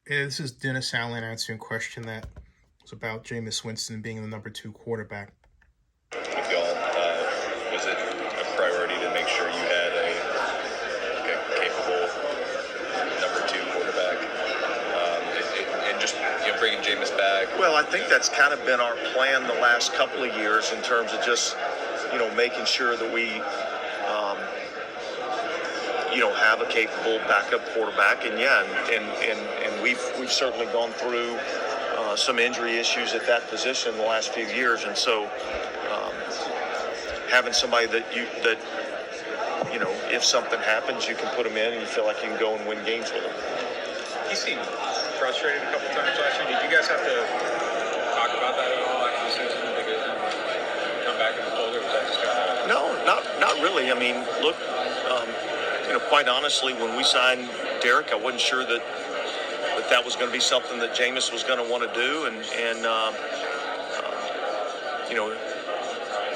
Yeah, this is Dennis Allen answering a question that was about Jameis Winston being the number two quarterback. With y'all, was it a priority to make sure you had a capable number two quarterback, and just bringing Jameis back? Well, I think that's kind of been our plan the last couple of years in terms of just making sure that we have a capable backup quarterback. And yeah, and we've certainly gone through some injury issues at that position in the last few years, and so having somebody that if something happens, you can put them in and you feel like you can go and win games with them. He seemed frustrated a couple times last year. Did you guys have to talk about that at all after the season? Did you come back in the fold, or was that just kind of... No, not really. I mean, look, quite honestly, when we signed Derek, I wasn't sure that was going to be something that Jameis was going to want to do, and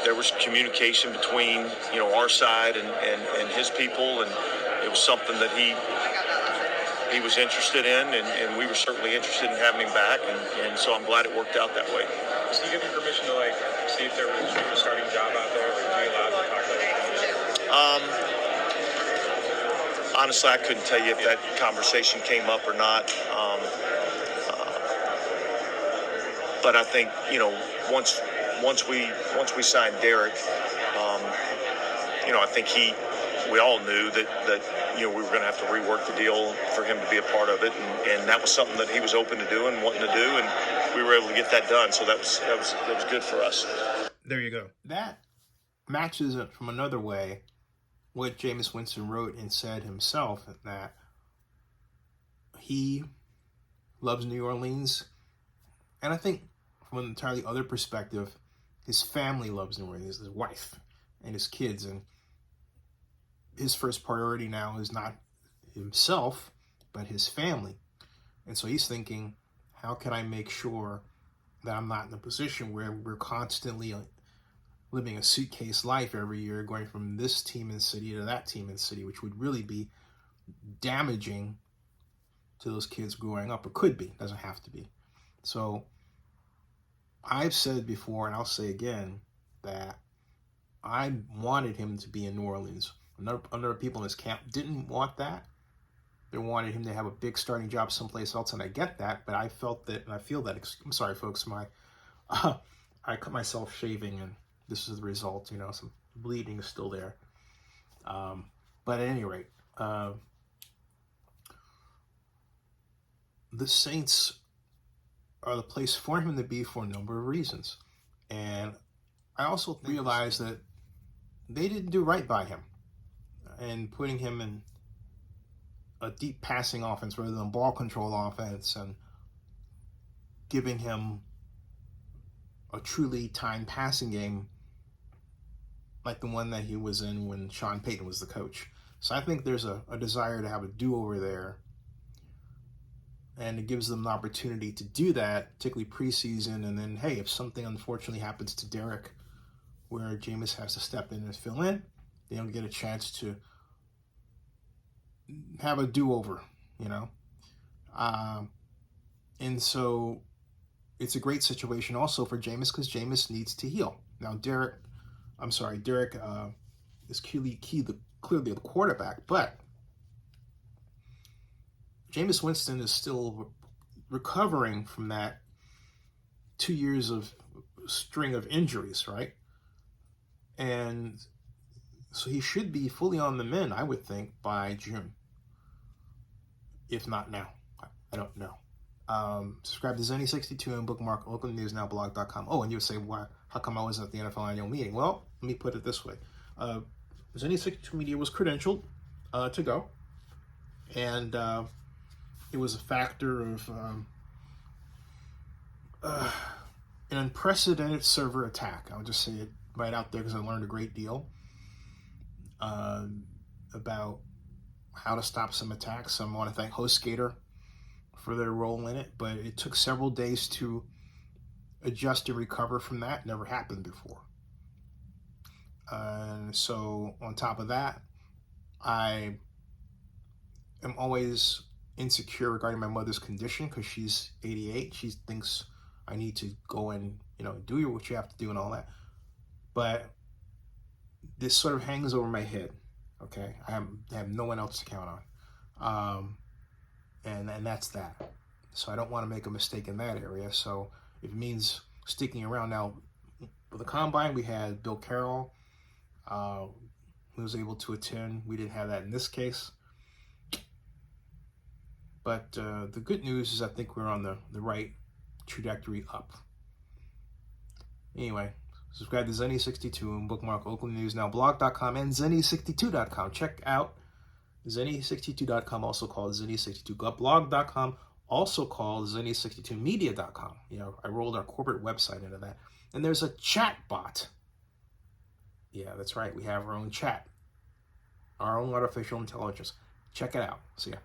there was communication between our side and his people, and it was something that he was interested in, and we were certainly interested in having him back, and so I'm glad it worked out that way. Did he give you permission to see if there was a starting job out there, or were you allowed to talk about it? Honestly, I couldn't tell you if that conversation came up or not. But I think once we signed Derek, I think we all knew that we were going to have to rework the deal for him to be a part of it, and that was something that he was open to doing, wanting to do, and we were able to get that done. So that was good for us. There you go. That matches it from another way what Jameis Winston wrote and said himself, that he loves New Orleans. And I think from an entirely other perspective, his family loves New Orleans, his wife and his kids. And his first priority now is not himself, but his family. And so he's thinking, how can I make sure that I'm not in a position where we're constantly living a suitcase life every year, going from this team and city to that team and city, which would really be damaging to those kids growing up, or could be, doesn't have to be. So I've said before, and I'll say again, that I wanted him to be in New Orleans. Other people in his camp didn't want that. They wanted him to have a big starting job someplace else, and I get that, but I felt that, and I feel that, I'm sorry folks, I cut myself shaving, and this is the result. Some bleeding is still there. But at any rate, the Saints are the place for him to be for a number of reasons. And I also realized that they didn't do right by him and putting him in a deep passing offense rather than ball control offense, and giving him a truly timed passing game like the one that he was in when Sean Payton was the coach. So I think there's a desire to have a do-over there, and it gives them the opportunity to do that, particularly preseason. And then, hey, if something unfortunately happens to Derek where Jameis has to step in and fill in, they don't get a chance to have a do-over, and so it's a great situation also for Jameis, because Jameis needs to heal. Now, Derek is clearly the quarterback, but Jameis Winston is still recovering from that 2 years of string of injuries, right? And so he should be fully on the mend, I would think, by June. If not now. I don't know. Subscribe to Zenny62 and bookmark oaklandnewsnowblog.com. Oh, and you would say, why? How come I wasn't at the NFL annual meeting? Well, let me put it this way. Zenny62 Media was credentialed to go. And it was a factor of an unprecedented server attack. I'll just say it right out there, because I learned a great deal about how to stop some attacks. I want to thank HostGator for their role in it, but it took several days to adjust and recover from that. Never happened before. So on top of that, I am always insecure regarding my mother's condition because she's 88. She thinks I need to go and, do what you have to do and all that. But this sort of hangs over my head, okay? I have no one else to count on. And that's that. So I don't want to make a mistake in that area. So if it means sticking around now, for the Combine, we had Bill Carroll, who was able to attend. We didn't have that in this case. But the good news is I think we're on the right trajectory up. Anyway, subscribe to Zenny62 and bookmark Oakland News Now blog.com and Zenny62.com. Check out Zenny62.com, also called Zenny62 blog.com, also called Zenny62media.com. I rolled our corporate website into that. And there's a chat bot. Yeah, that's right. We have our own chat, our own artificial intelligence. Check it out. See ya.